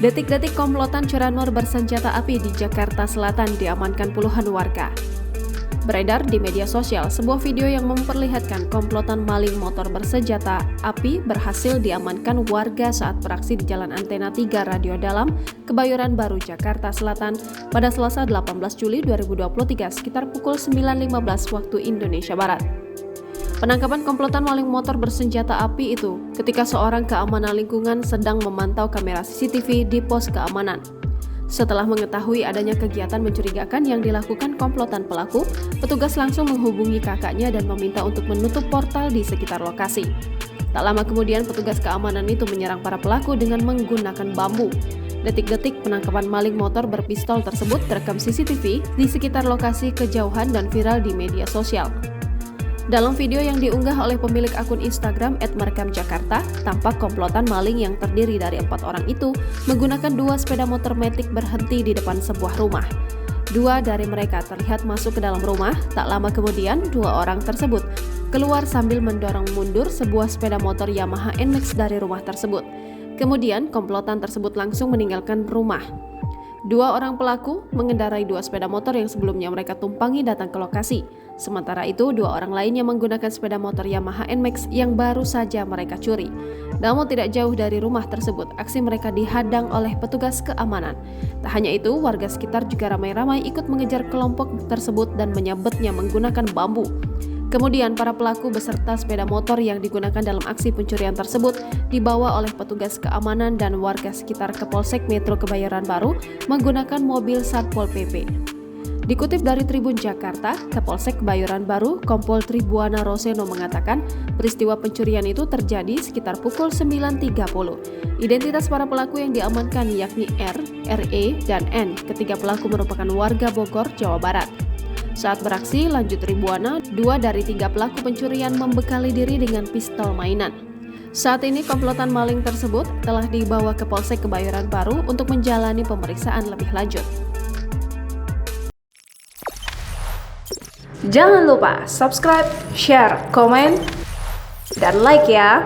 Detik-detik komplotan curanmor bersenjata api di Jakarta Selatan diamankan puluhan warga. Beredar di media sosial sebuah video yang memperlihatkan komplotan maling motor bersenjata api berhasil diamankan warga saat beraksi di Jalan Antena 3 Radio Dalam, Kebayoran Baru, Jakarta Selatan pada Selasa 18 Juli 2023 sekitar pukul 9.15 waktu Indonesia Barat. Penangkapan komplotan maling motor bersenjata api itu ketika seorang keamanan lingkungan sedang memantau kamera CCTV di pos keamanan. Setelah mengetahui adanya kegiatan mencurigakan yang dilakukan komplotan pelaku, petugas langsung menghubungi kakaknya dan meminta untuk menutup portal di sekitar lokasi. Tak lama kemudian petugas keamanan itu menyerang para pelaku dengan menggunakan bambu. Detik-detik penangkapan maling motor berpistol tersebut terekam CCTV di sekitar lokasi kejauhan dan viral di media sosial. Dalam video yang diunggah oleh pemilik akun Instagram @merekamjakarta, tampak komplotan maling yang terdiri dari 4 orang itu menggunakan 2 sepeda motor matic berhenti di depan sebuah rumah. 2 dari mereka terlihat masuk ke dalam rumah, tak lama kemudian 2 orang tersebut keluar sambil mendorong mundur sebuah sepeda motor Yamaha NMAX dari rumah tersebut. Kemudian komplotan tersebut langsung meninggalkan rumah. 2 orang pelaku mengendarai 2 sepeda motor yang sebelumnya mereka tumpangi datang ke lokasi. Sementara itu, 2 orang lainnya menggunakan sepeda motor Yamaha NMAX yang baru saja mereka curi. Namun tidak jauh dari rumah tersebut, aksi mereka dihadang oleh petugas keamanan. Tak hanya itu, warga sekitar juga ramai-ramai ikut mengejar kelompok tersebut dan menyabetnya menggunakan bambu. Kemudian para pelaku beserta sepeda motor yang digunakan dalam aksi pencurian tersebut dibawa oleh petugas keamanan dan warga sekitar ke Polsek Metro Kebayoran Baru menggunakan mobil Satpol PP. Dikutip dari Tribun Jakarta, Kapolsek Kebayoran Baru, Kompol Tribuana Roseno mengatakan peristiwa pencurian itu terjadi sekitar pukul 9.30. Identitas para pelaku yang diamankan yakni R, RE, dan N. Ketiga pelaku merupakan warga Bogor, Jawa Barat. Saat beraksi, lanjut Tribuana, 2 dari 3 pelaku pencurian membekali diri dengan pistol mainan. Saat ini komplotan maling tersebut telah dibawa ke Polsek Kebayoran Baru untuk menjalani pemeriksaan lebih lanjut. Jangan lupa subscribe, share, komen, dan like ya!